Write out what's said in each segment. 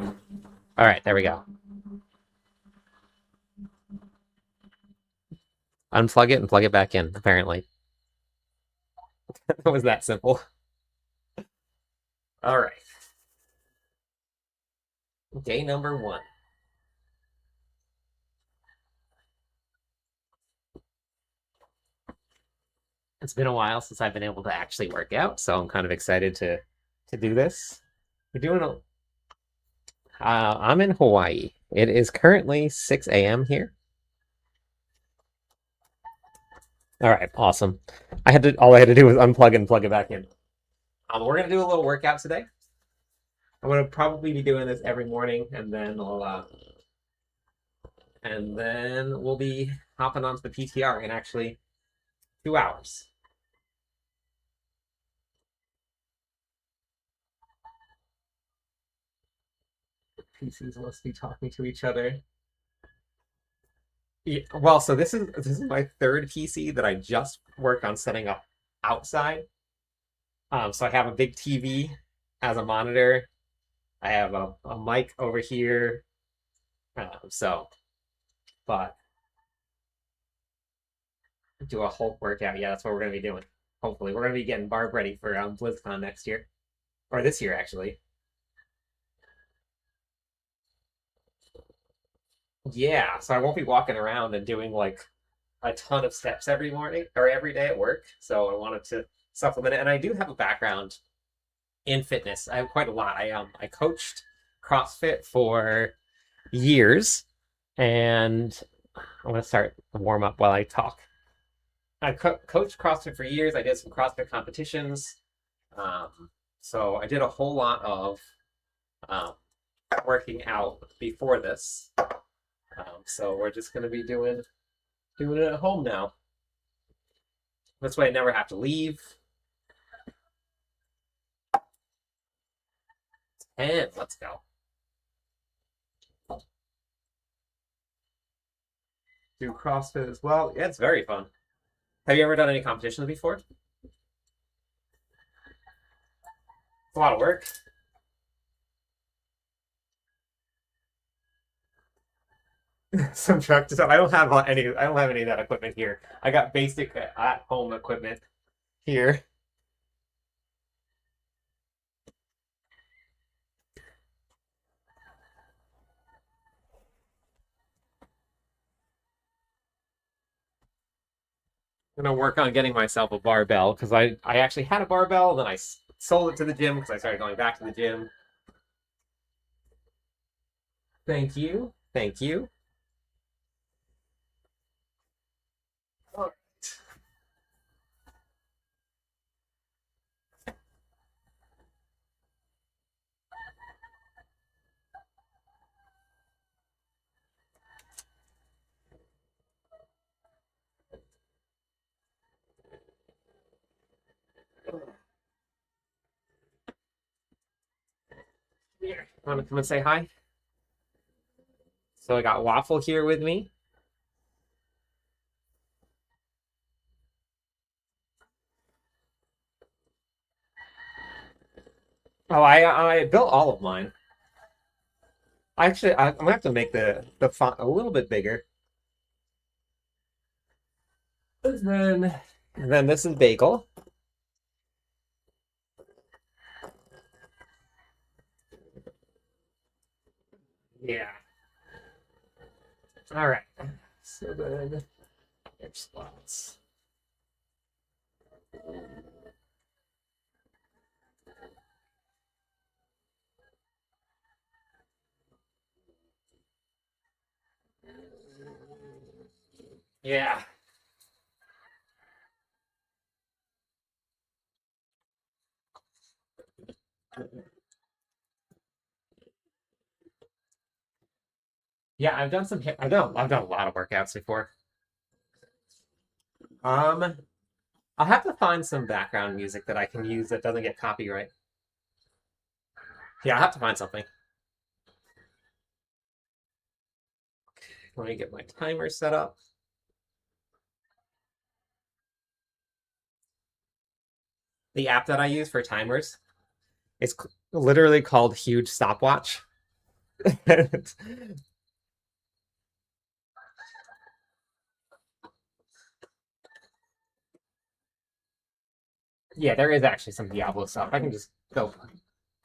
All right, there we go. Unplug it and plug it back in, apparently. It was that simple. All right. Day number one. It's been a while since I've been able to actually work out, so I'm kind of excited to do this. We're doing a I'm in Hawaii. It is currently 6 a.m. here. All right, awesome. All I had to do was unplug and plug it back in. We're gonna do a little workout today. I'm gonna probably be doing this every morning, and then we'll be hopping onto the PTR in actually 2 hours. PCs must be talking to each other. Yeah, well, so this is my third PC that I just worked on setting up outside. So I have a big TV as a monitor. I have a mic over here. So, but do a whole workout. Yeah, that's what we're gonna be doing. Hopefully, we're gonna be getting Barb ready for BlizzCon next year, or this year actually. Yeah, so I won't be walking around and doing like a ton of steps every morning or every day at work. So I wanted to supplement it, and I do have a background in fitness. I have quite a lot. I coached CrossFit for years, and I'm gonna start the warm up while I talk. I coached CrossFit for years. I did some CrossFit competitions. Um, so I did a whole lot of um, working out before this. So we're just gonna be doing it at home now. This way I never have to leave. And let's go. Do CrossFit as well. Yeah, it's very fun. Have you ever done any competitions before? It's a lot of work. Some truck stuff. I don't have any. I don't have any of that equipment here. I got basic at home equipment here. I'm gonna work on getting myself a barbell because I actually had a barbell, then I sold it to the gym because I started going back to the gym. Thank you, thank you. All right. Here, want to come and say hi? So I got Waffle here with me. Oh, I built all of mine. I'm gonna have to make the font a little bit bigger. And then this is Bagel. Yeah. All right. So then there's spots. Yeah. Yeah, I've done a lot of workouts before. Um, I'll have to find some background music that I can use that doesn't get copyright. Yeah, I'll have to find something. Let me get my timer set up. The app that I use for timers is literally called Huge Stopwatch. Yeah, there is actually some Diablo stuff. I can just go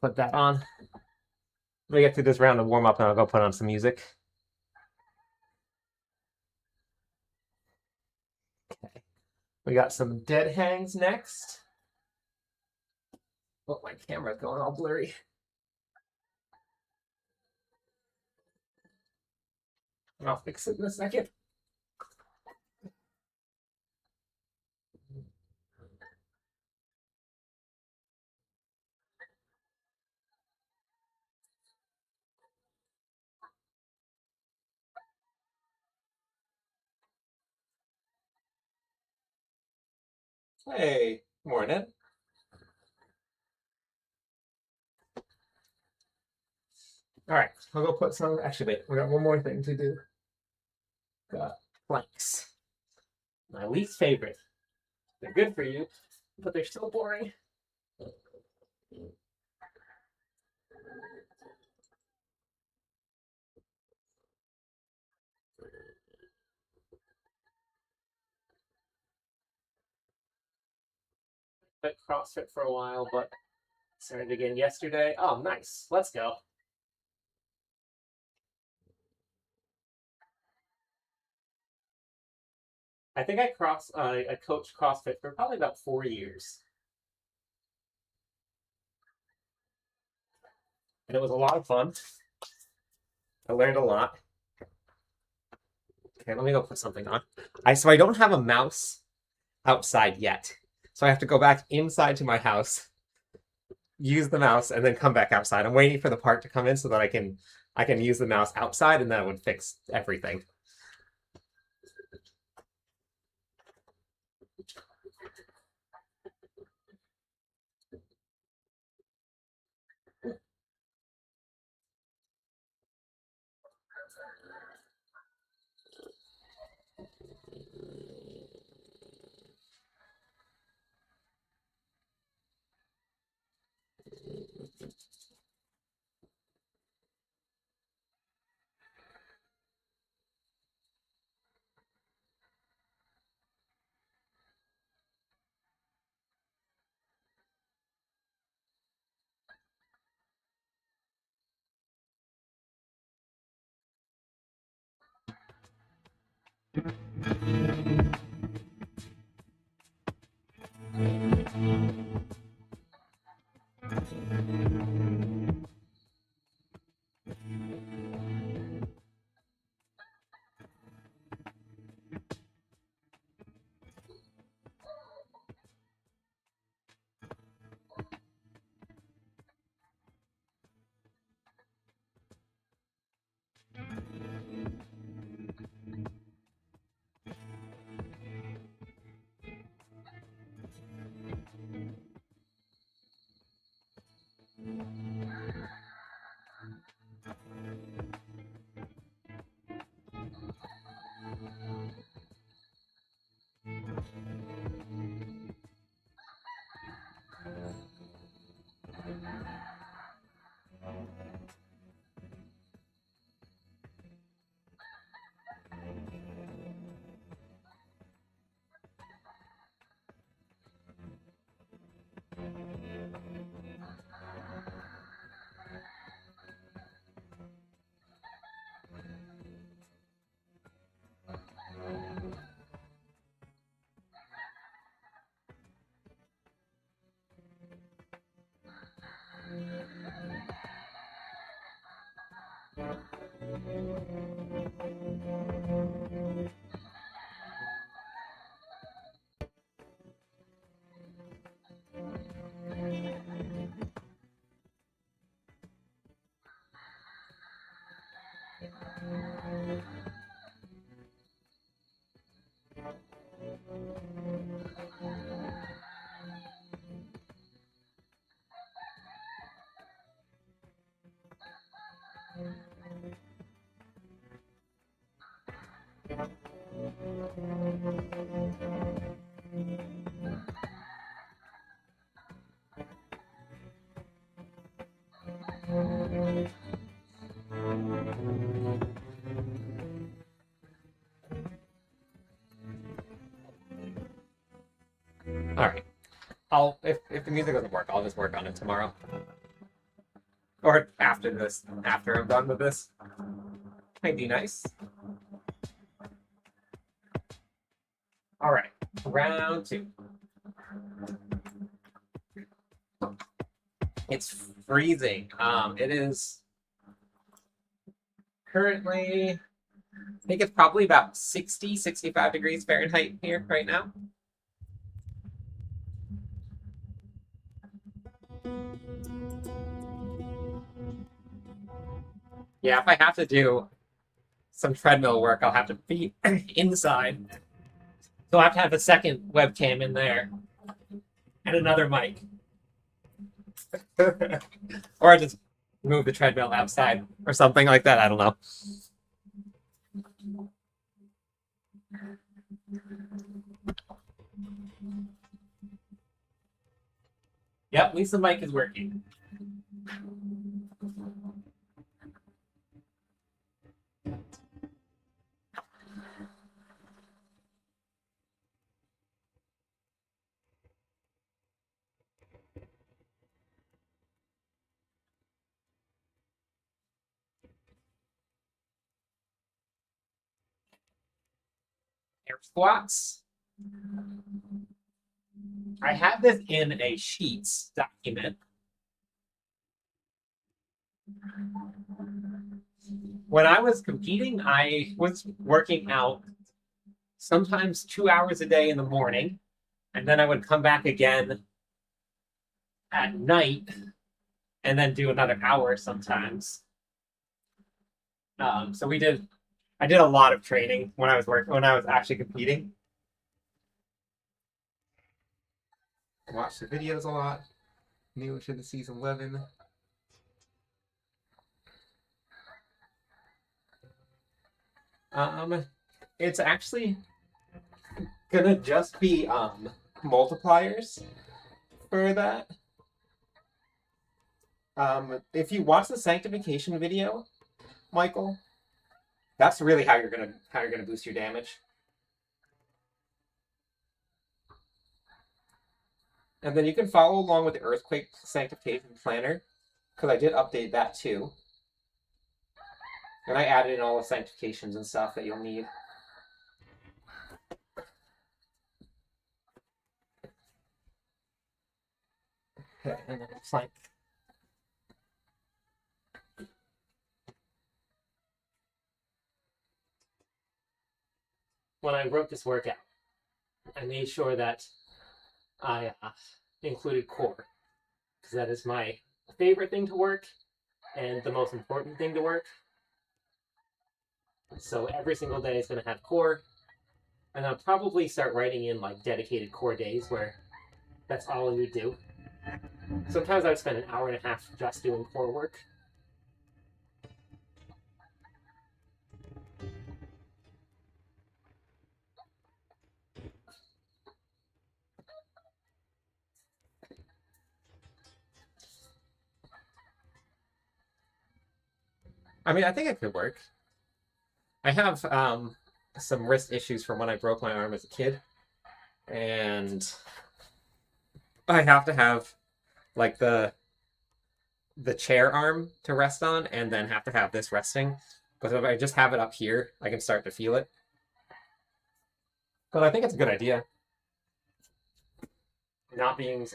put that on. We get through this round of warm up, and I'll go put on some music. Okay. We got some dead hangs next. Oh, my camera's going all blurry. I'll fix it in a second. Hey, morning. All right, I'll go put some. Actually, wait, we got one more thing to do. Got planks. My least favorite. They're good for you, but they're still boring. Been CrossFit for a while, but started again yesterday. Oh, nice. Let's go. I think I coached CrossFit for probably about 4 years, and it was a lot of fun. I learned a lot. Okay, let me go put something on. I don't have a mouse outside yet, so I have to go back inside to my house, use the mouse, and then come back outside. I'm waiting for the part to come in so that I can use the mouse outside, and that would fix everything. All right. If the music doesn't work, I'll just work on it tomorrow. Or after this, after I'm done with this. Might be nice. All right, round 2. It's freezing. It is currently, I think it's probably about 60, 65 degrees Fahrenheit here right now. Yeah, if I have to do some treadmill work, I'll have to be inside. So I'll have to have a second webcam in there and another mic. Or I just move the treadmill outside or something like that. I don't know. Yep, at least the mic is working. Air squats. I have this in a Sheets document. When I was competing, I was working out sometimes 2 hours a day in the morning, and then I would come back again at night and then do another hour sometimes. So I did a lot of training when I was actually competing. Watch the videos a lot. New to the season 11. It's actually gonna just be multipliers for that. If you watch the sanctification video, Michael, that's really how you're gonna boost your damage. And then you can follow along with the Earthquake Sanctification Planner, because I did update that too. And I added in all the sanctifications and stuff that you'll need. Okay, and then it's like when I wrote this workout, I made sure that I included core, because that is my favorite thing to work and the most important thing to work. So every single day is going to have core, and I'll probably start writing in like dedicated core days where that's all you do. Sometimes I would spend an hour and a half just doing core work. I mean, I think it could work. I have some wrist issues from when I broke my arm as a kid, and I have to have like the chair arm to rest on, and then have to have this resting. But if I just have it up here, I can start to feel it. But I think it's a good idea. Not being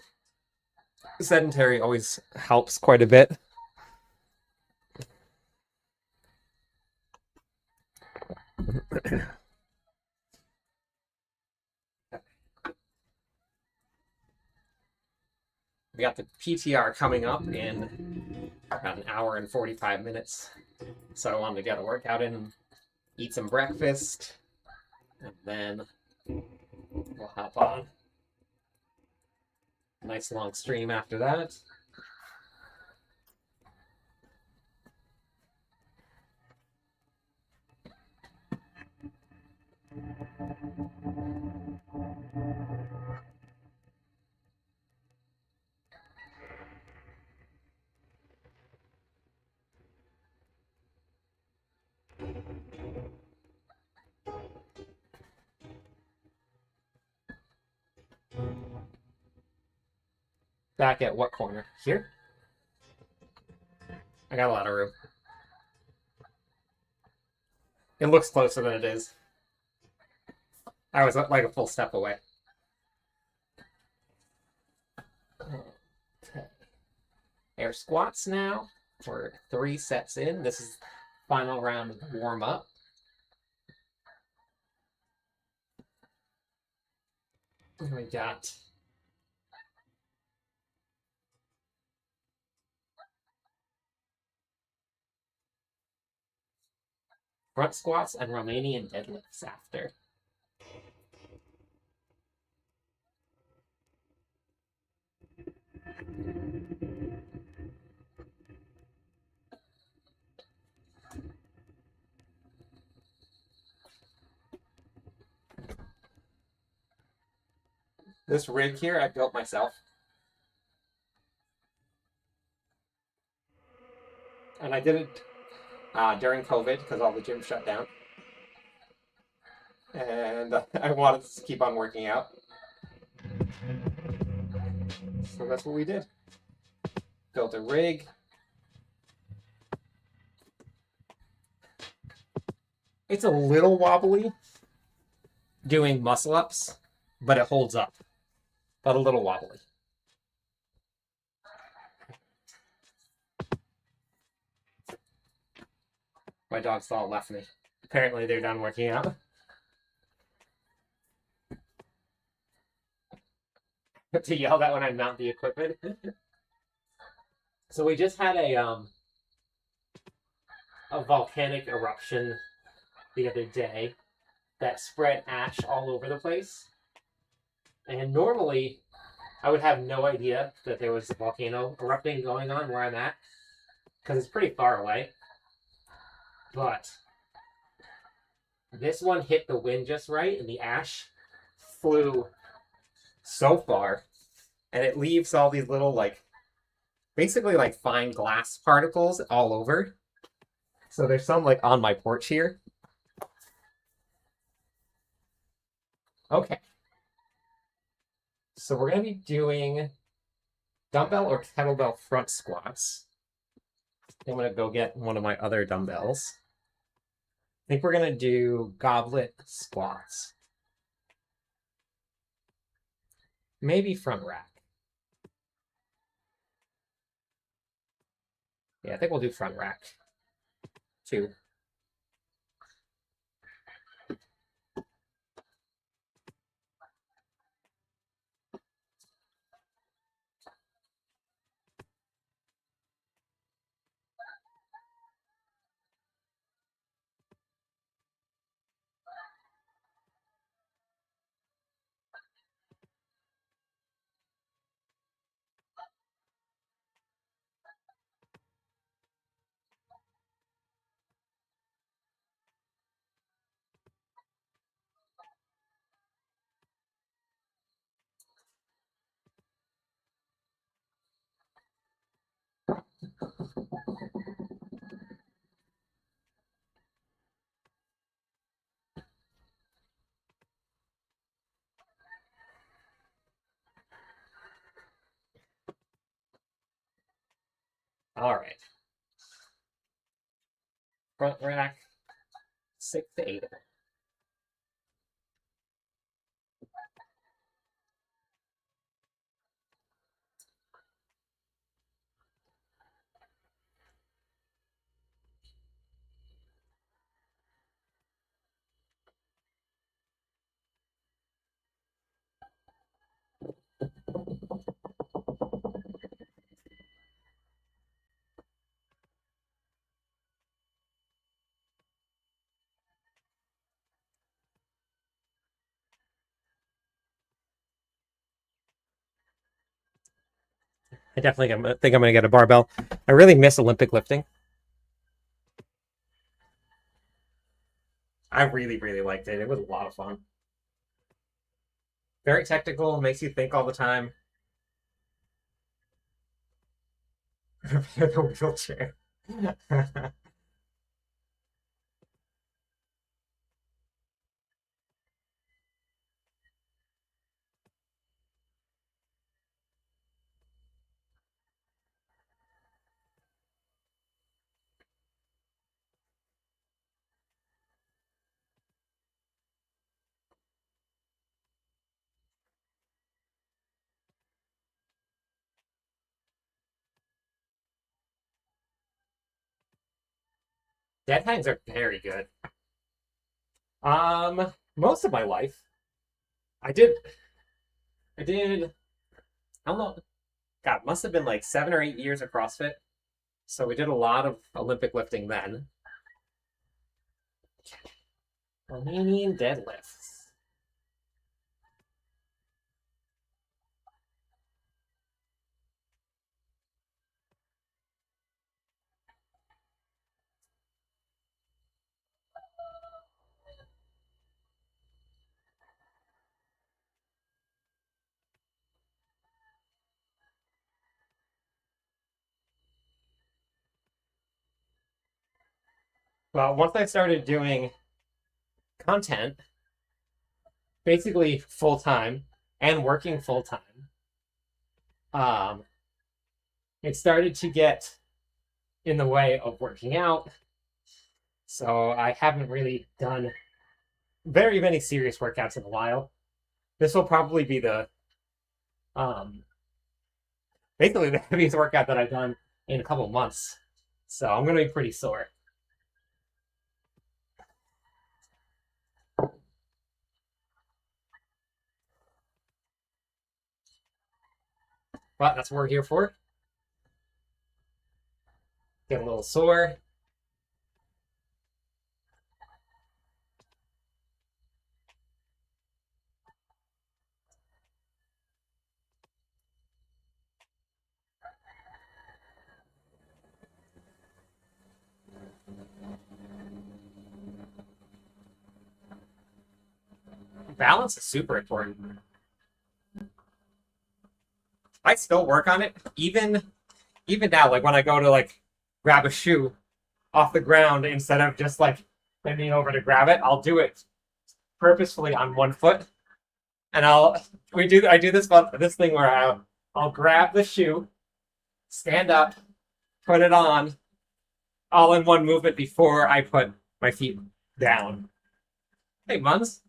sedentary always helps quite a bit. We got the PTR coming up in about an hour and 45 minutes. So I wanted to get a workout in, eat some breakfast, and then we'll hop on. Nice long stream after that. Back at what corner? Here? I got a lot of room. It looks closer than it is. I was like a full step away. Okay. Air squats now. We're 3 sets in. This is final round of the warm up. We got front squats and Romanian deadlifts after. This rig here I built myself. And I did it during COVID because all the gyms shut down. And I wanted to keep on working out. So that's what we did. Built a rig. It's a little wobbly doing muscle ups, but it holds up. But a little wobbly. My dog's all left me. Apparently they're done working out. To yell that when I mount the equipment. So we just had a volcanic eruption the other day that spread ash all over the place. And normally I would have no idea that there was a volcano erupting going on where I'm at because it's pretty far away. But this one hit the wind just right and the ash flew so far and it leaves all these little basically like fine glass particles all over. So there's some like on my porch here. Okay. So we're going to be doing dumbbell or kettlebell front squats. I'm going to go get one of my other dumbbells. I think we're going to do goblet squats. Maybe front rack. Yeah, I think we'll do front rack too. All right. Front rack, 6 to 8 of them. I definitely think I'm going to get a barbell. I really miss Olympic lifting. I really, really liked it. It was a lot of fun. Very technical, makes you think all the time. Prepare the wheelchair. Dead hangs are very good. Most of my life, I did, I did, I don't know, God, it must have been like 7 or 8 years of CrossFit. So we did a lot of Olympic lifting then. Romanian deadlifts. Well, once I started doing content, basically full time and working full time, um, it started to get in the way of working out. So I haven't really done very many serious workouts in a while. This will probably be the um, basically the heaviest workout that I've done in a couple months. So I'm gonna be pretty sore. But that's what we're here for. Get a little sore. Balance is super important. I still work on it, even now. Like when I go to like grab a shoe off the ground instead of just like bending over to grab it, I'll do it purposefully on one foot, and I do this thing where I'll grab the shoe, stand up, put it on, all in one movement before I put my feet down. Hey, Muns.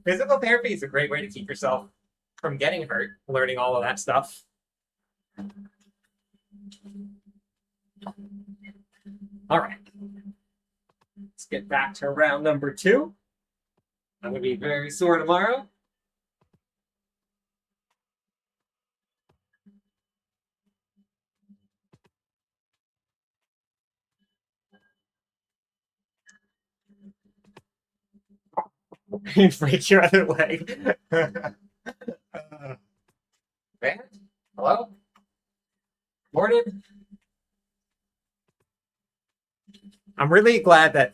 Physical therapy is a great way to keep yourself from getting hurt, learning all of that stuff. All right. Let's get back to round number 2. I'm going to be very sore tomorrow. Break your other leg. Man, hello? Morning. I'm really glad that,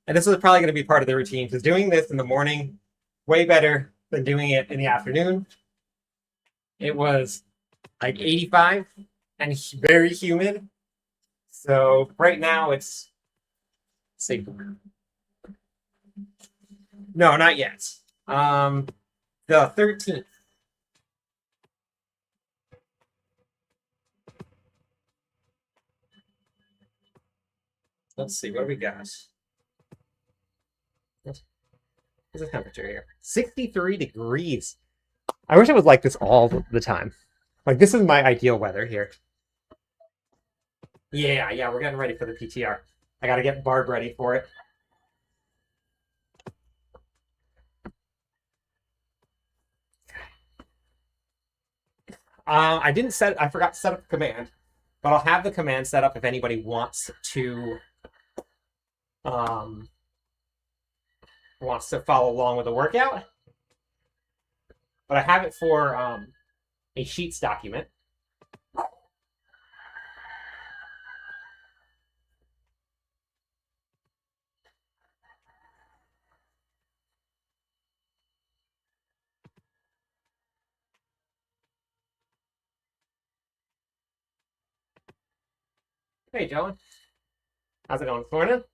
and this is probably going to be part of the routine, because doing this in the morning, way better than doing it in the afternoon. It was like 85 and very humid. So right now it's safe. No, not yet. The 13th. Let's see, what do we got? What's the temperature here? 63 degrees. I wish it was like this all the time. Like, this is my ideal weather here. Yeah, we're getting ready for the PTR. I gotta get Barb ready for it. I forgot to set up the command, but I'll have the command set up if anybody um, wants to follow along with the workout. But I have it for a Sheets document. Hey, Joan. How's it going this morning?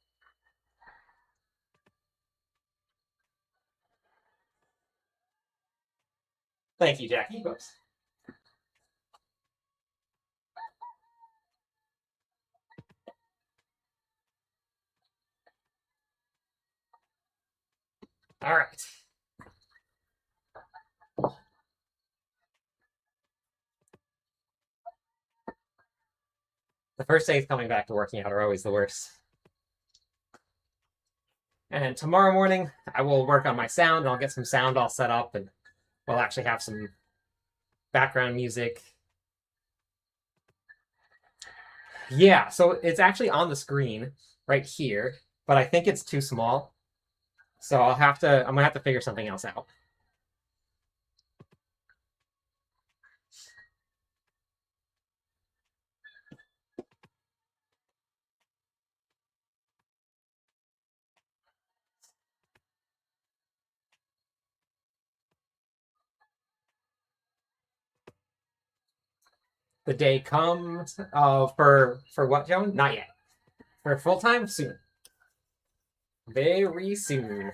Thank you, Jackie. Whoops. All right. The first days coming back to working out are always the worst. And tomorrow morning, I will work on my sound, and I'll get some sound all set up, and we'll actually have some background music. Yeah, so it's actually on the screen right here, but I think it's too small. So I'm gonna have to figure something else out. The day comes for what, Joan? Not yet. For full time, soon. Very soon.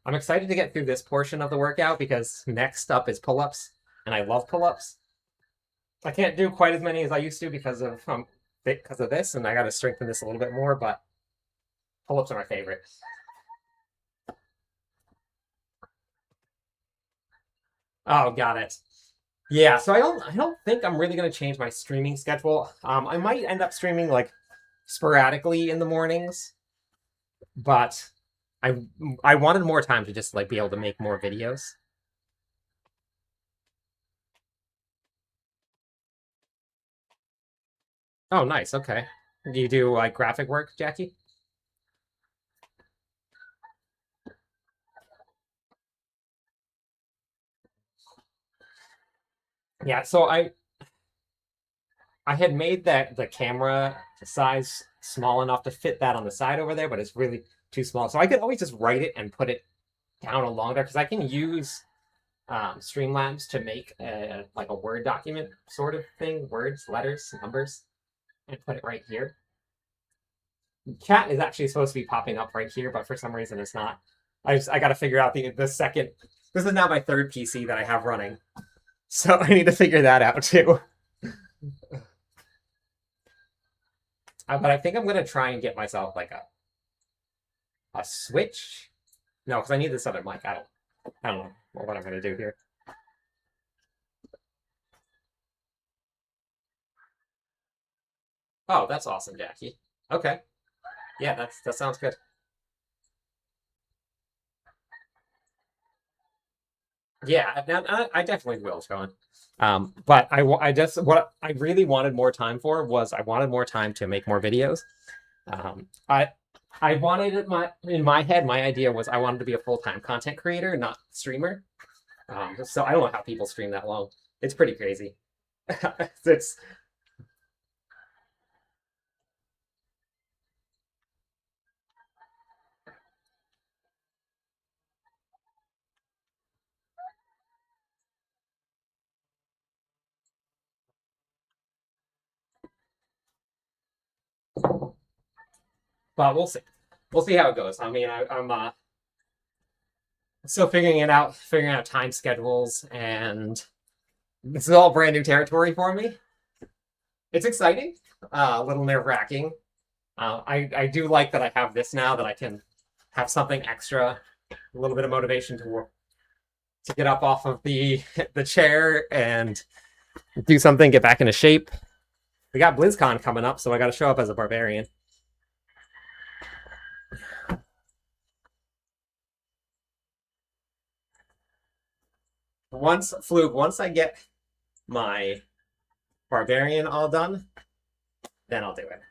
I'm excited to get through this portion of the workout because next up is pull-ups, and I love pull-ups. I can't do quite as many as I used to because of this, and I got to strengthen this a little bit more. But pull-ups are my favorite. Oh, got it. Yeah, so I don't think I'm really gonna change my streaming schedule. I might end up streaming like sporadically in the mornings, but I I wanted more time to just like be able to make more videos. Oh, nice. Okay. Do you do like graphic work, Jackie? Yeah, so I had made that the camera size small enough to fit that on the side over there, but it's really too small. So I could always just write it and put it down along there because I can use Streamlabs to make like a Word document sort of thing, words, letters, numbers, and put it right here. Chat is actually supposed to be popping up right here, but for some reason it's not. I got to figure out the second. This is now my third PC that I have running, so I need to figure that out too. But I think I'm gonna try and get myself like a switch. No, because I need this other mic. I don't know what I'm gonna do here. Oh, that's awesome, Jackie. Okay, yeah, that sounds good. Yeah, I definitely will, Sean. But I just what I really wanted more time for was I wanted more time to make more videos. Um, I I wanted it in my head. My idea was I wanted to be a full-time content creator, not streamer. So I don't know how people stream that long. It's pretty crazy. It's but we'll see. We'll see how it goes. I mean, I'm still figuring out time schedules, and this is all brand new territory for me. It's exciting, a little nerve-wracking. I do like that I have this now that I can have something extra, a little bit of motivation to work, to get up off of the chair and do something, get back into shape. We got BlizzCon coming up, so I got to show up as a barbarian. Once I get my barbarian all done, then I'll do it.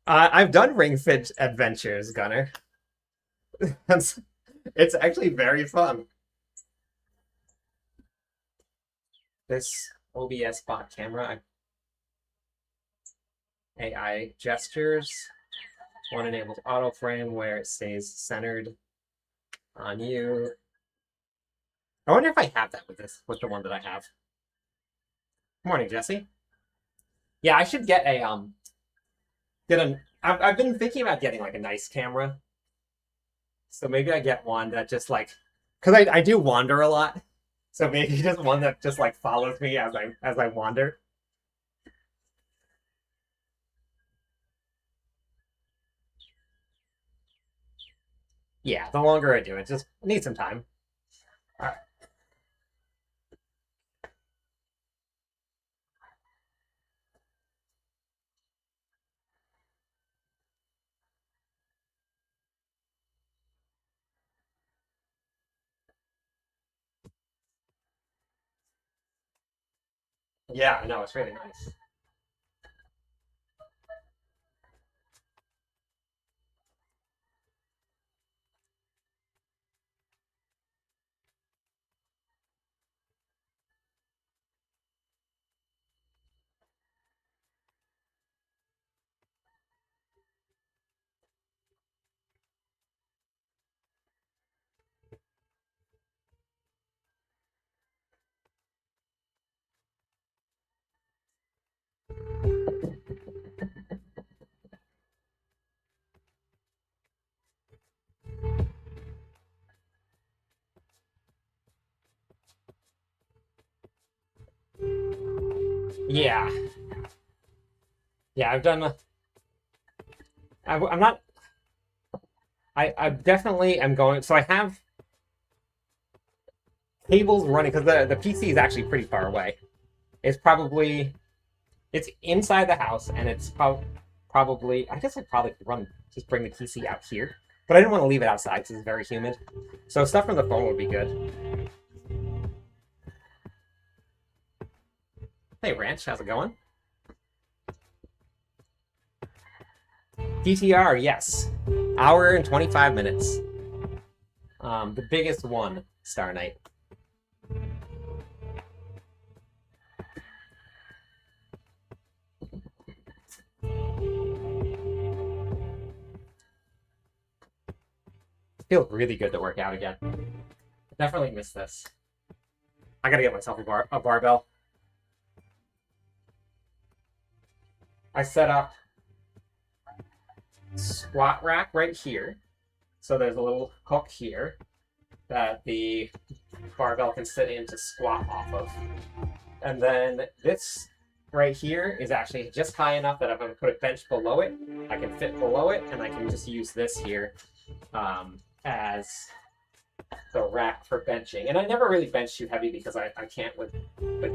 I've done Ring Fit Adventures, Gunner. It's actually very fun. This OBS bot camera, AI gestures, one enables auto frame where it stays centered on you. I wonder if I have that with the one that I have. Good morning, Jesse. Yeah, I should get a get an. I've been thinking about getting like a nice camera, so maybe I get one that just like, because I do wander a lot, so maybe just one that just like follows me as I wander. Yeah, the longer I do it, just need some time. All right. Yeah, no, it's really nice. Yeah, yeah, I've done. I'm not. I definitely am going. So I have cables running because the PC is actually pretty far away. It's probably it's inside the house, and it's probably. I guess I probably could run just bring the PC out here, but I didn't want to leave it outside because it's very humid. So stuff from the phone would be good. Hey, Ranch, how's it going? DTR, yes, hour and 25 minutes. The biggest one, Star Knight. Feels really good to work out again. Definitely miss this. I gotta get myself a barbell. I set up squat rack right here. So there's a little hook here that the barbell can sit in to squat off of. And then this right here is actually just high enough that if I put a bench below it, I can fit below it, and I can just use this here as the rack for benching. And I never really bench too heavy because I can't with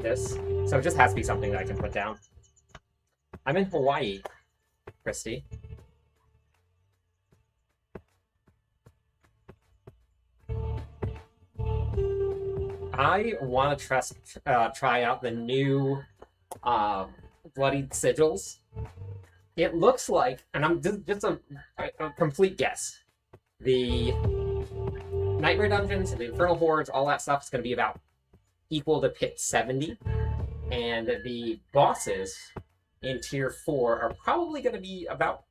this. So it just has to be something that I can put down. I'm in Hawaii, Christy. I want to try out the new Bloodied Sigils. It looks like, and I'm just a complete guess, the Nightmare Dungeons and the Infernal Hordes, all that stuff is going to be about equal to Pit 70. And the bosses in Tier 4 are probably going to be about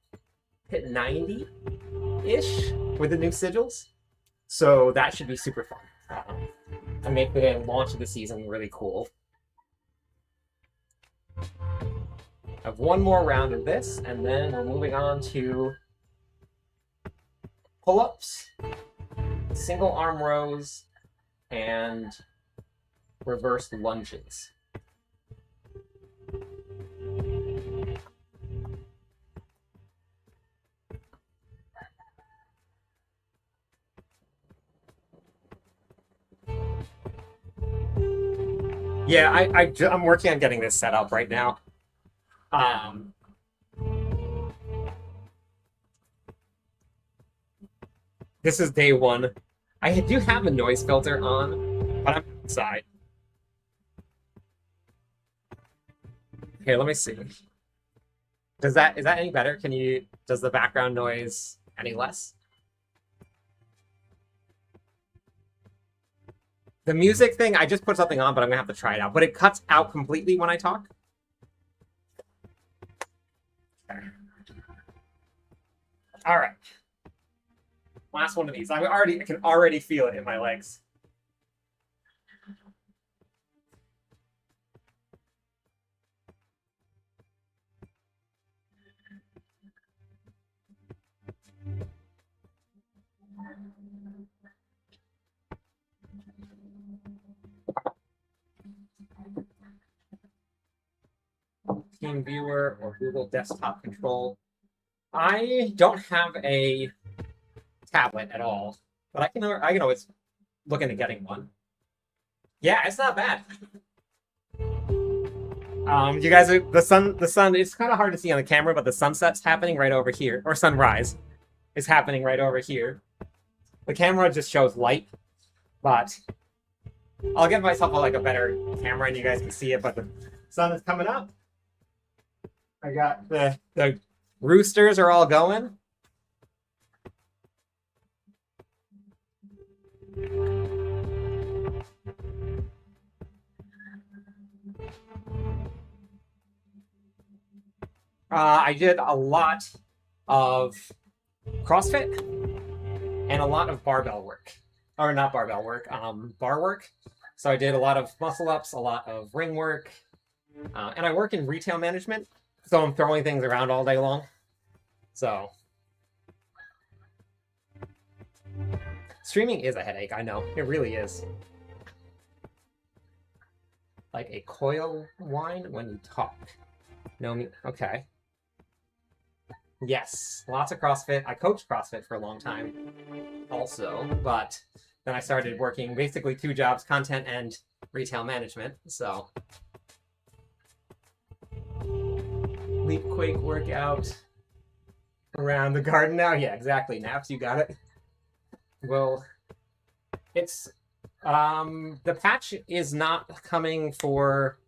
Pit 90-ish with the new sigils. So that should be super fun. And make the launch of the season really cool. I have one more round of this, and then we're moving on to pull-ups, single arm rows, and reverse lunges. Yeah, I'm working on getting this set up right now. This is day one. I do have a noise filter on, but I'm outside. Okay, let me see. Is that any better? Does the background noise any less? The music thing, I just put something on, but I'm gonna have to try it out. But it cuts out completely when I talk. Okay. All right. Last one of these. I can already feel it in my legs. TeamViewer or Google Desktop Control. I don't have a tablet at all, but I can always look into getting one. Yeah, it's not bad. You guys are the sun. It's kind of hard to see on the camera, but the sunset's happening right over here, or sunrise is happening right over here. The camera just shows light, but I'll give myself a better camera and you guys can see it. But Sun is coming up. I got the roosters are all going. I did a lot of CrossFit and a lot of barbell work. Or not barbell work, bar work. So I did a lot of muscle ups, a lot of ring work. And I work in retail management, so I'm throwing things around all day long. So streaming is a headache, I know. It really is. Like a coil whine when you talk. No, me. Okay. Yes, lots of CrossFit. I coached CrossFit for a long time also, but then I started working basically 2 jobs, content and retail management. So leap quake workout around the garden now. Yeah, exactly. Naps, you got it. Well, it's the patch is not coming for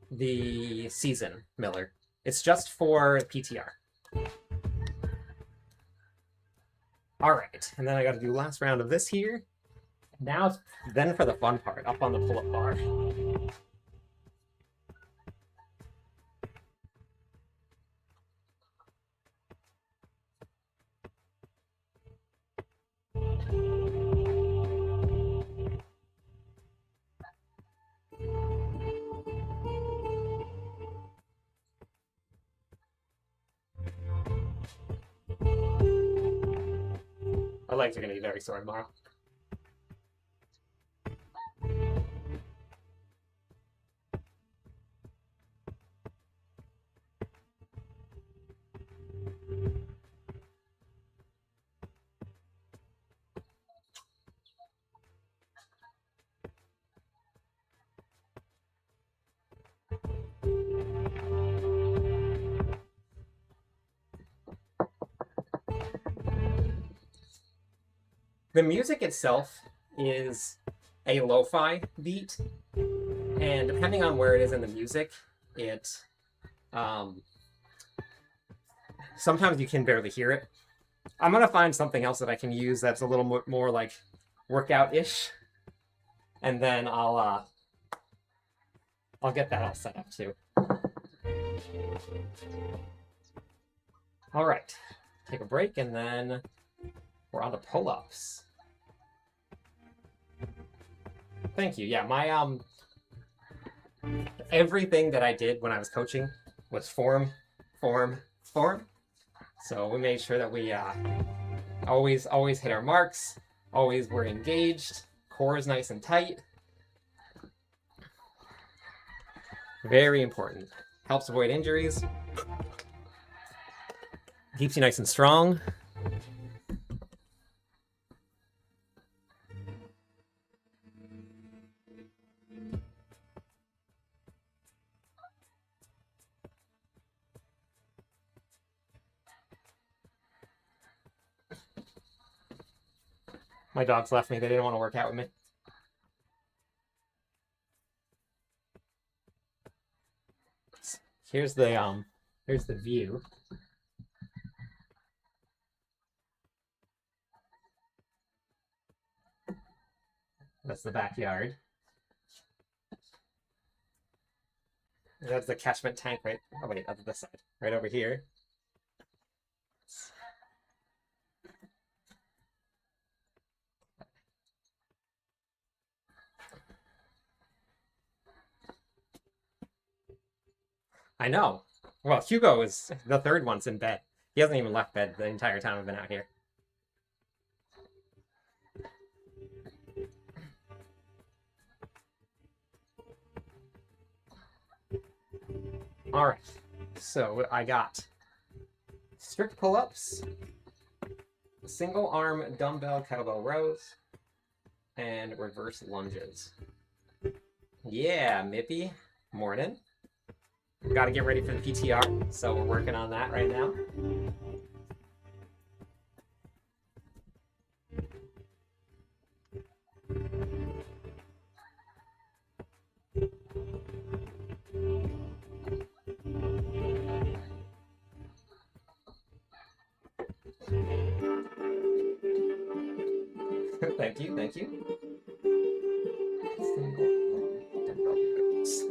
the season, Miller. It's just for PTR. All right, and then I got to do last round of this here. Now, then for the fun part, up on the pull-up bar. My legs are going to be very sore tomorrow. The music itself is a lo-fi beat, and depending on where it is in the music, it sometimes you can barely hear it. I'm gonna find something else that I can use that's a little more like workout-ish, and then I'll get that all set up too. All right, take a break, and then we're on to pull-ups. Thank you. Yeah, my everything that I did when I was coaching was form. So we made sure that we always hit our marks, always were engaged, core is nice and tight. Very important. Helps avoid injuries. Keeps you nice and strong. My dogs left me. They didn't want to work out with me. Here's the view. That's the backyard. That's the catchment tank, right? Oh wait, that's this side, right over here. I know. Well, Hugo is the third one's in bed. He hasn't even left bed the entire time I've been out here. All right, so I got strict pull-ups, single arm dumbbell kettlebell rows, and reverse lunges. Yeah, Mippy, morning. We got to get ready for the PTR, so we're working on that right now. Thank you, thank you. Single boots.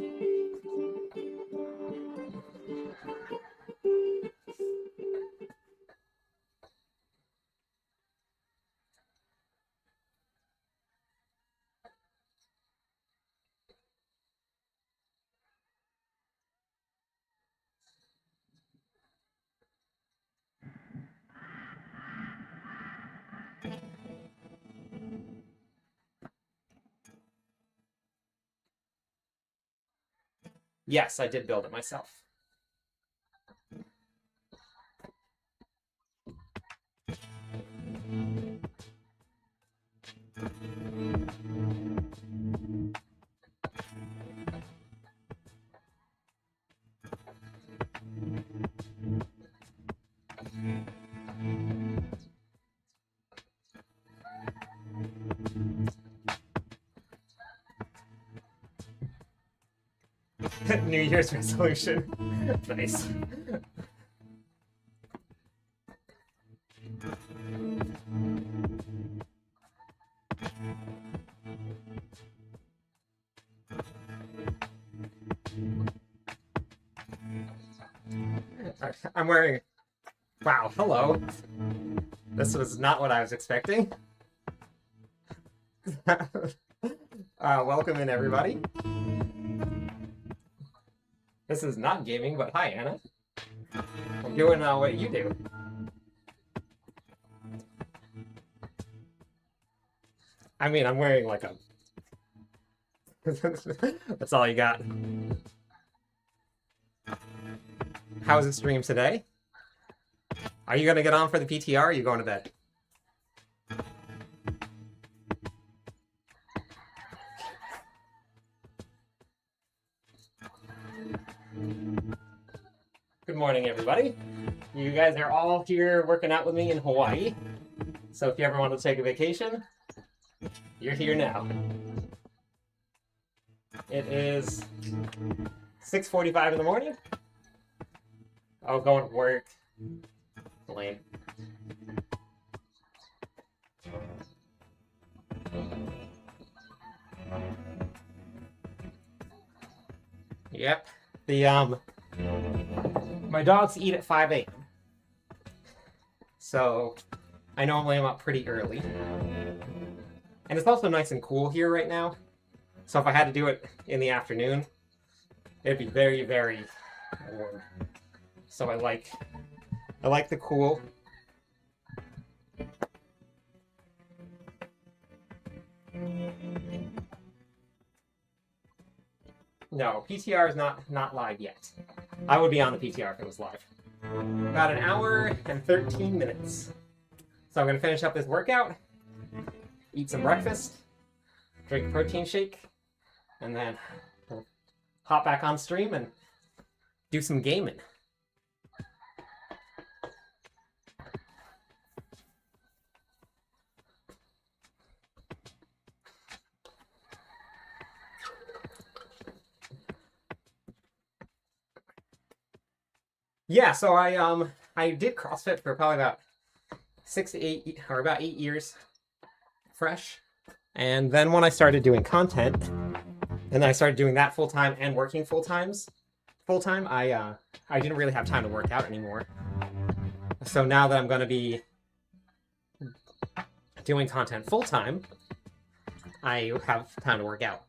Yes, I did build it myself. New Year's resolution. Nice. I'm wearing... Wow, hello. This was not what I was expecting. Welcome in, everybody. This is not gaming, but hi, Anna. I'm doing what you do. I mean, I'm wearing like a... That's all you got. How's the stream today? Are you gonna get on for the PTR, or are you going to bed? Good morning, everybody. You guys are all here working out with me in Hawaii. So if you ever want to take a vacation, you're here now. It is 6:45 in the morning. Oh, going to work. Lame. Yep. My dogs eat at 5 a.m. So I normally am up pretty early. And it's also nice and cool here right now. So if I had to do it in the afternoon, it'd be very, very warm. So I like the cool. No, PTR is not live yet. I would be on the PTR if it was live. About an hour and 13 minutes. So I'm gonna finish up this workout, eat some breakfast, drink a protein shake, and then hop back on stream and do some gaming. Yeah, so I did CrossFit for probably about 6 to 8 or about 8 years fresh. And then when I started doing content, and then I started doing that full time and working full time, I didn't really have time to work out anymore. So now that I'm going to be doing content full time, I have time to work out.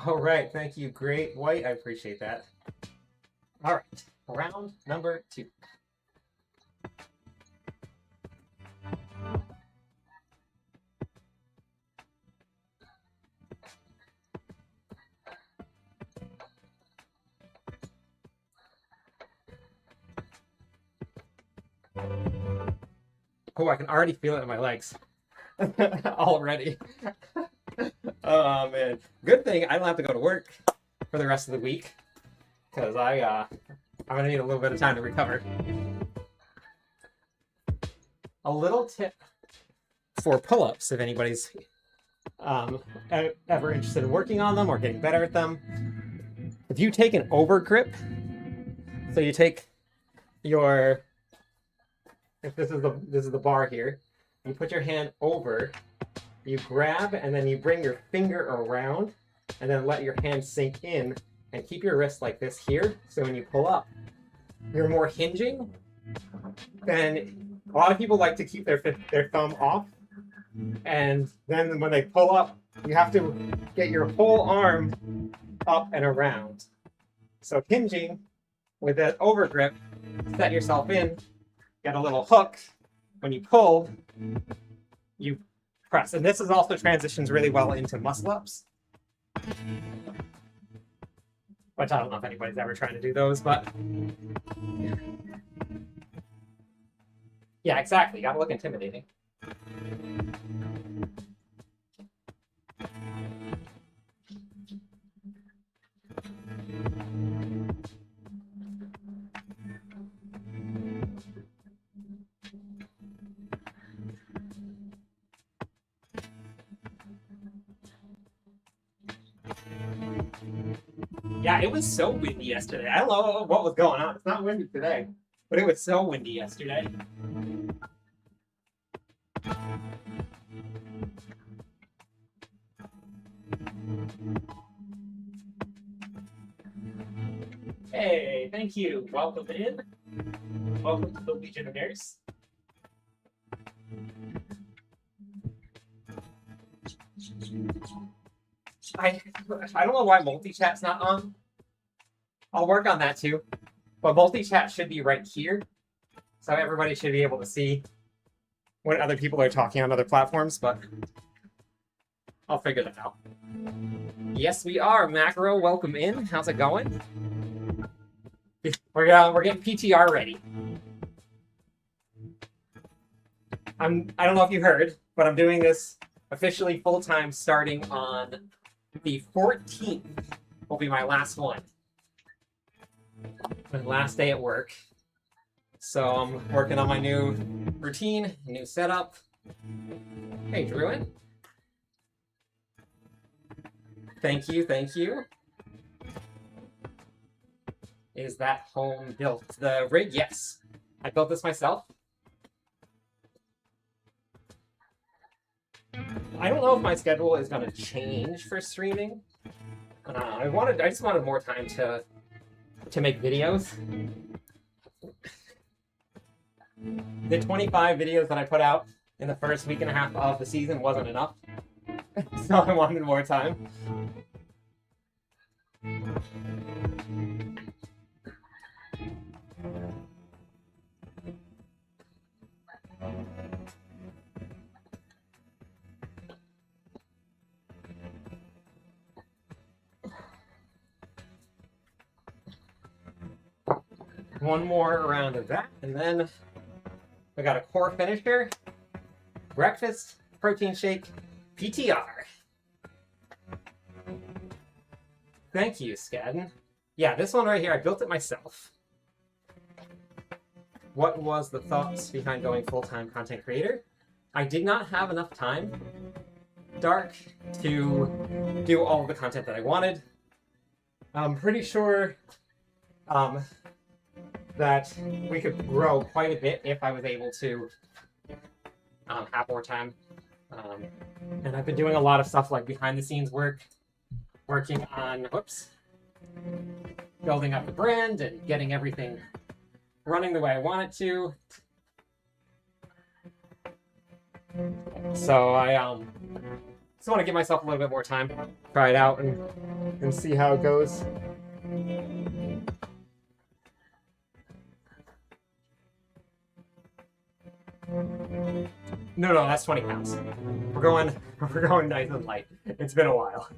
All right, thank you, Great White. I appreciate that. All right, round number 2. Oh, I can already feel it in my legs. Already. Oh man, good thing I don't have to go to work for the rest of the week, because I'm gonna need a little bit of time to recover. A little tip for pull-ups, if anybody's ever interested in working on them or getting better at them. if you take an over grip, so you take your, if this is the bar here, you put your hand over, you grab, and then you bring your finger around, and then let your hand sink in, and keep your wrist like this here. So when you pull up, you're more hinging. Then a lot of people like to keep their thumb off, and then when they pull up, you have to get your whole arm up and around. So hinging with that over grip, set yourself in, get a little hook. When you pull, you press. And this is also transitions really well into muscle ups, which I don't know if anybody's ever trying to do those, but yeah, exactly. You gotta look intimidating. Yeah, it was so windy yesterday. I don't know what was going on. It's not windy today, but it was so windy yesterday. Hey, thank you. Welcome in. Welcome to the Legionnaires. I don't know why multi-chat's not on. I'll work on that too. But multi-chat should be right here. So everybody should be able to see when other people are talking on other platforms, but I'll figure that out. Yes, we are. Macro, welcome in. How's it going? We're getting PTR ready. I don't know if you heard, but I'm doing this officially full-time starting on the 14th. Will be my last one. My last day at work. So I'm working on my new routine, new setup. Hey, Druid. Thank you, thank you. Is that home built? The rig, yes. I built this myself. I don't know if my schedule is going to change for streaming. I just wanted more time to make videos. The 25 videos that I put out in the first week and a half of the season wasn't enough. So I wanted more time. One more round of that, and then we got a core finisher, breakfast, protein shake, PTR. Thank you, Skadden. Yeah, this one right here, I built it myself. What was the thoughts behind going full-time content creator? I did not have enough time, Dark, to do all of the content that I wanted. I'm pretty sure that we could grow quite a bit if I was able to have more time. And I've been doing a lot of stuff like behind the scenes work, working on, building up the brand and getting everything running the way I want it to. So I just want to give myself a little bit more time, try it out and see how it goes. No, that's 20 pounds. We're going nice and light. It's been a while.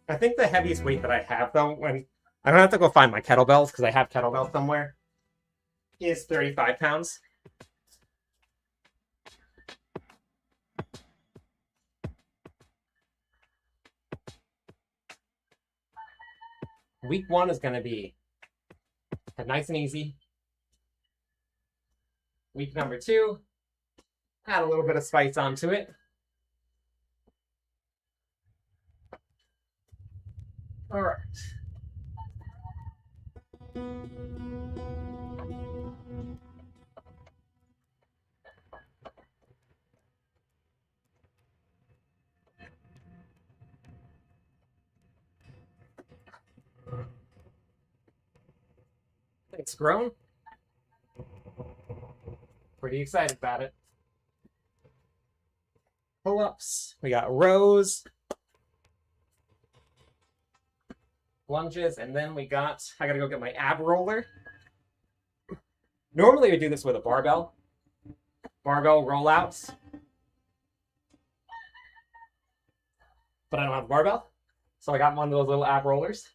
I think the heaviest weight that I have, though, when I'm gonna have to go find my kettlebells because I have kettlebells somewhere, is 35 pounds. Week 1 is gonna be nice and easy. Week number 2, add a little bit of spice onto it. All right. It's grown. Pretty excited about it. Pull-ups. We got rows, lunges, and then I gotta go get my ab roller. Normally we do this with a barbell rollouts, but I don't have a barbell, so I got one of those little ab rollers.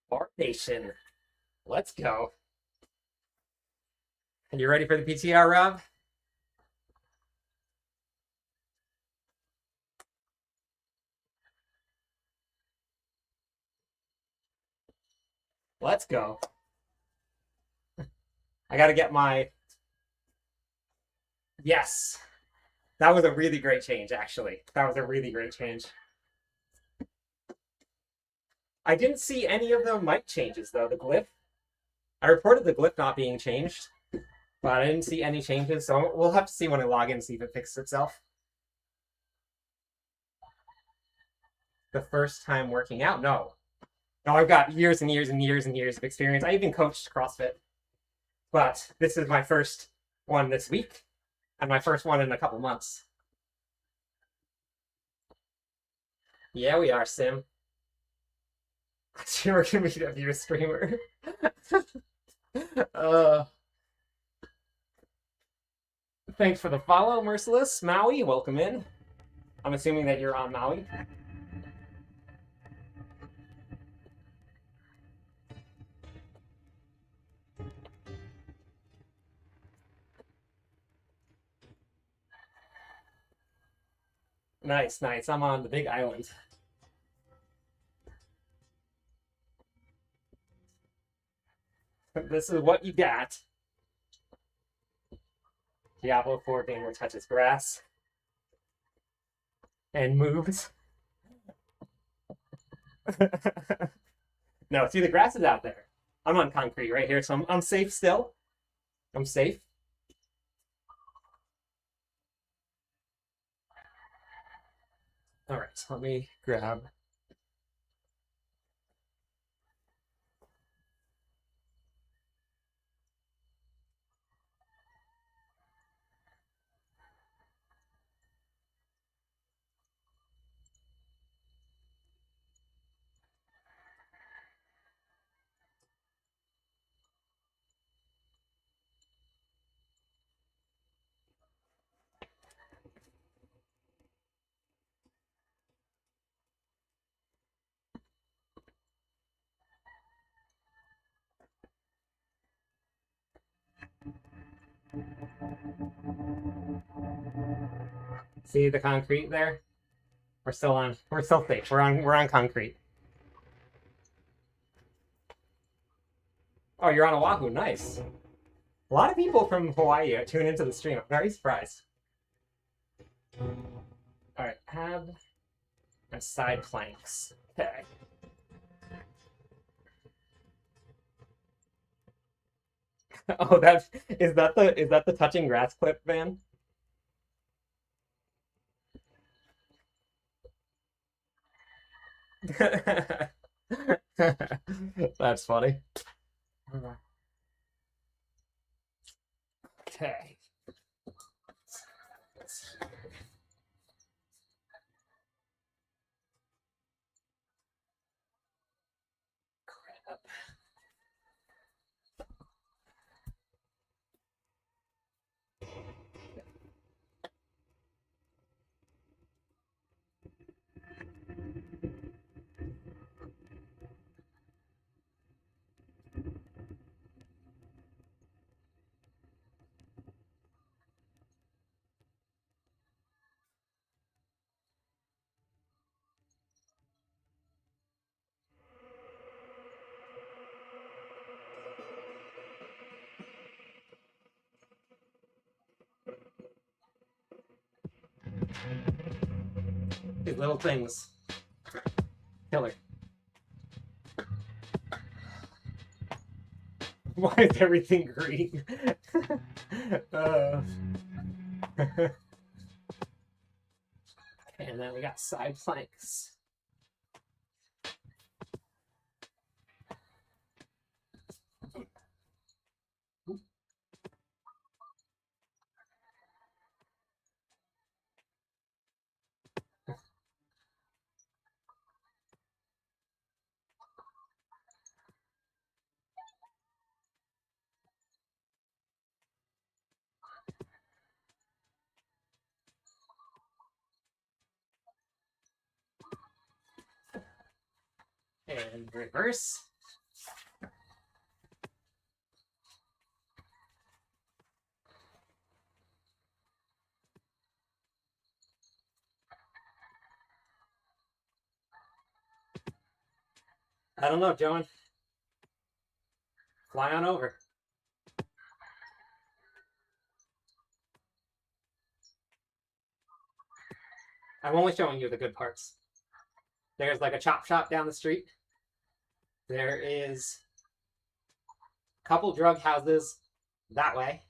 Bar Nation. Let's go. Are you ready for the PTR, Rob? Let's go. I gotta get my... Yes. That was a really great change, actually. That was a really great change. I didn't see any of the mic changes, though. The glyph. I reported the glyph not being changed, but I didn't see any changes, so we'll have to see when I log in and see if it fixes itself. The first time working out? No. No, I've got years and years and years and years of experience. I even coached CrossFit. But this is my first one this week, and my first one in a couple months. Yeah, we are, Sim. We're gonna meet up your streamer. Thanks for the follow, Merciless. Maui, welcome in. I'm assuming that you're on Maui. Nice, nice. I'm on the Big Island. This is what you got. Diablo 4 gamer touches grass and moves. No, see, the grass is out there. I'm on concrete right here, so I'm safe still. I'm safe. All right, so let me grab. See the concrete there? We're still safe. We're on concrete. Oh, you're on Oahu. Nice. A lot of people from Hawaii tune into the stream. I'm very surprised. All right, ab and side planks. Okay. Oh, that is that the touching grass clip, man? That's funny. Okay. These little things. Killer. Why is everything green? And then we got side planks. And reverse. I don't know, Joan. Fly on over. I'm only showing you the good parts. There's like a chop shop down the street. There is a couple drug houses that way.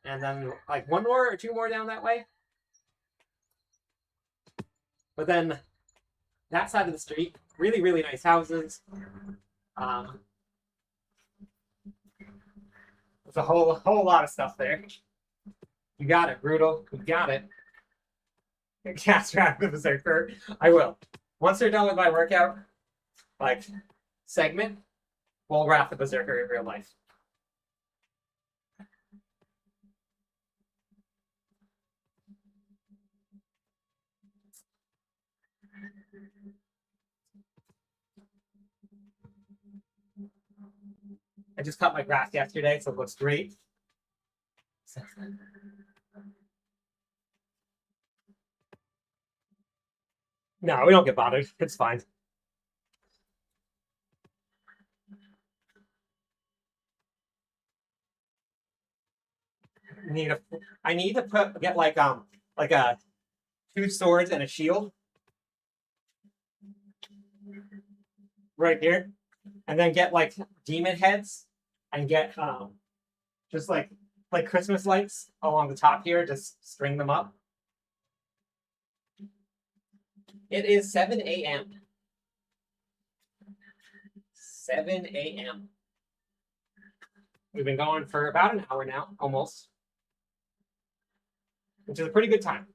And then like one more or two more down that way. But then that side of the street, really, really nice houses. There's a whole lot of stuff there. You got it, Brutal. You got it. Cast Wrath the Berserker. I will. Once they're done with my workout, like, segment, we'll Wrath the Berserker in real life. I just cut my grass yesterday, so it looks great. No, we don't get bothered. It's fine. I need to get like a 2 swords and a shield right here, and then get like demon heads and get just like Christmas lights along the top here. Just string them up. It is 7 a.m. 7 a.m. We've been going for about an hour now, almost, which is a pretty good time.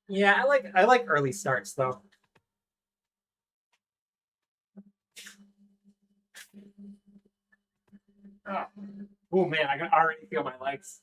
Yeah, I like early starts though. Oh man, I can already feel my legs.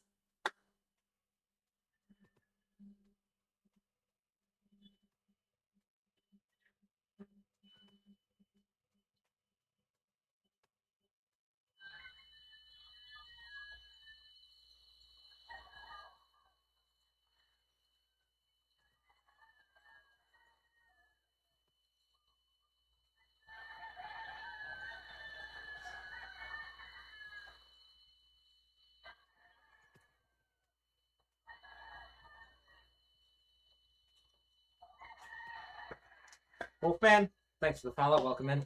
Wolfman, thanks for the follow. Welcome in.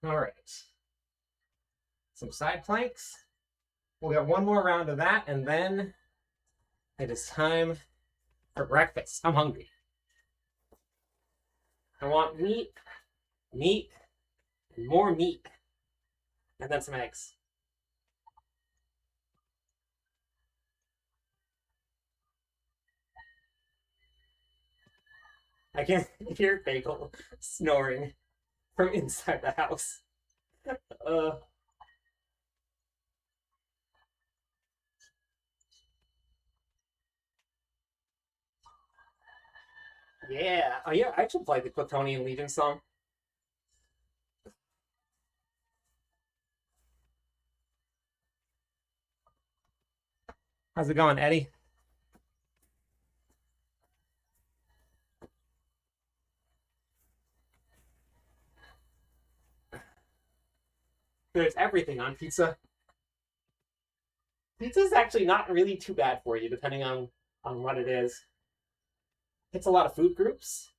All right. Some side planks. We'll get one more round of that, and then it is time for breakfast. I'm hungry. I want meat, and more meat, and then some eggs. I can hear Bagel snoring from inside the house. Yeah. Oh, yeah. I should play the Plutonian Legion song. How's it going, Eddie? There's everything on pizza. Pizza's actually not really too bad for you, depending on what it is. It's a lot of food groups.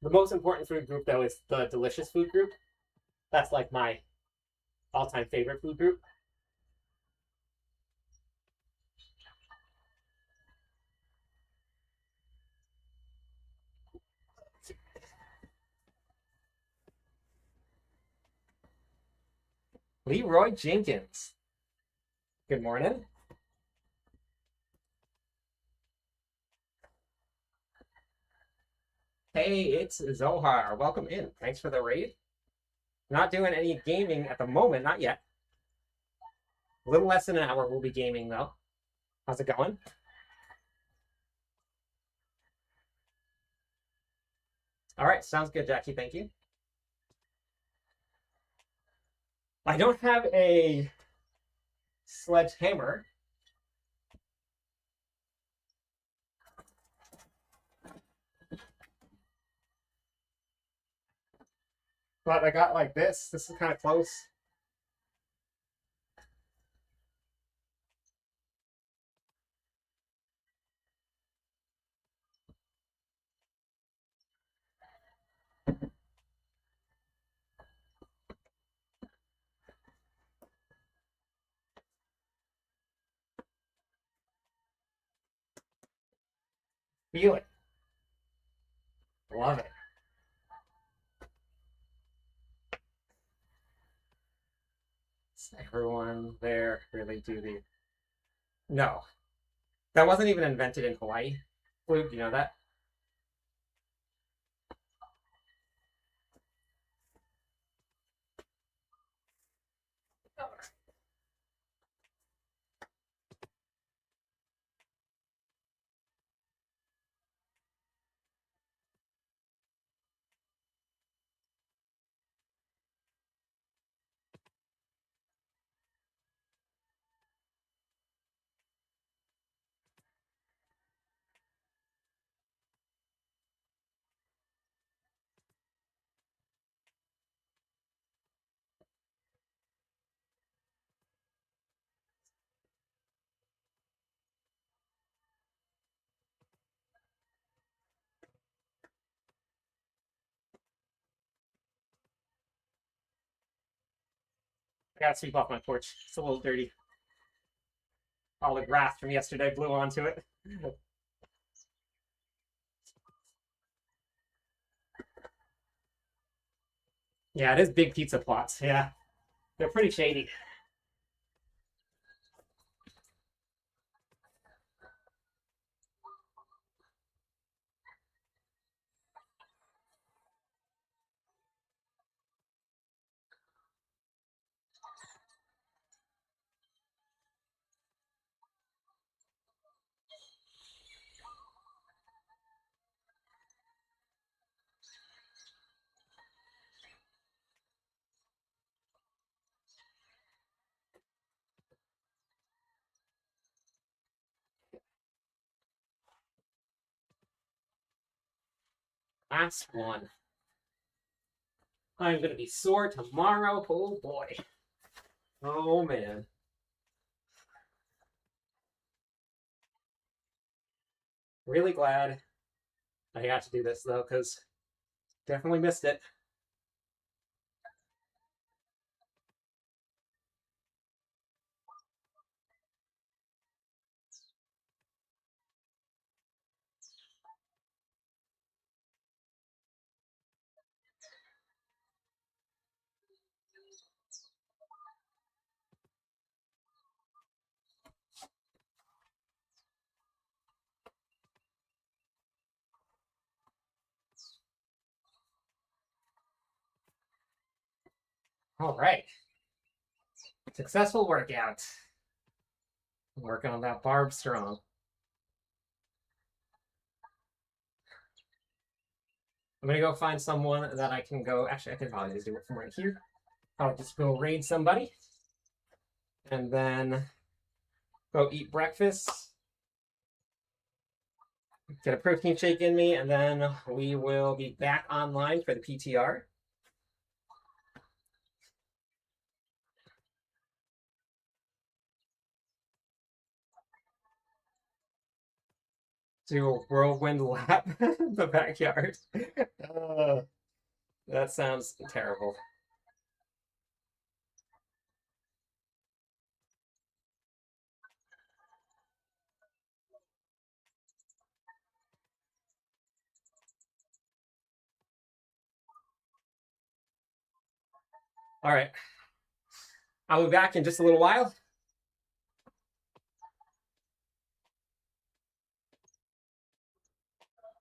The most important food group, though, is the delicious food group. That's like my all-time favorite food group. Leroy Jenkins. Good morning. Hey, it's Zohar. Welcome in. Thanks for the raid. Not doing any gaming at the moment, not yet. A little less than an hour we'll be gaming, though. How's it going? All right, sounds good, Jackie. Thank you. I don't have a sledgehammer. But I got like this. This is kind of close. Feel it. Love it. Does everyone there really do the... No. That wasn't even invented in Hawaii. Luke, you know that? I gotta sweep off my porch. It's a little dirty. All the grass from yesterday blew onto it. Yeah, it is big pizza plots. Yeah, they're pretty shady. Last one. I'm gonna be sore tomorrow. Oh boy. Oh man. Really glad I got to do this though, because definitely missed it. All right. Successful workout. I'm working on that barb strong. I'm gonna go find someone that I can go. Actually, I can probably just do it from right here. I'll just go raid somebody. And then go eat breakfast. Get a protein shake in me, and then we will be back online for the PTR. Do a whirlwind lap in the backyard. Uh, that sounds terrible. All right. I'll be back in just a little while.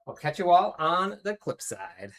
I'll catch you all on the clip side.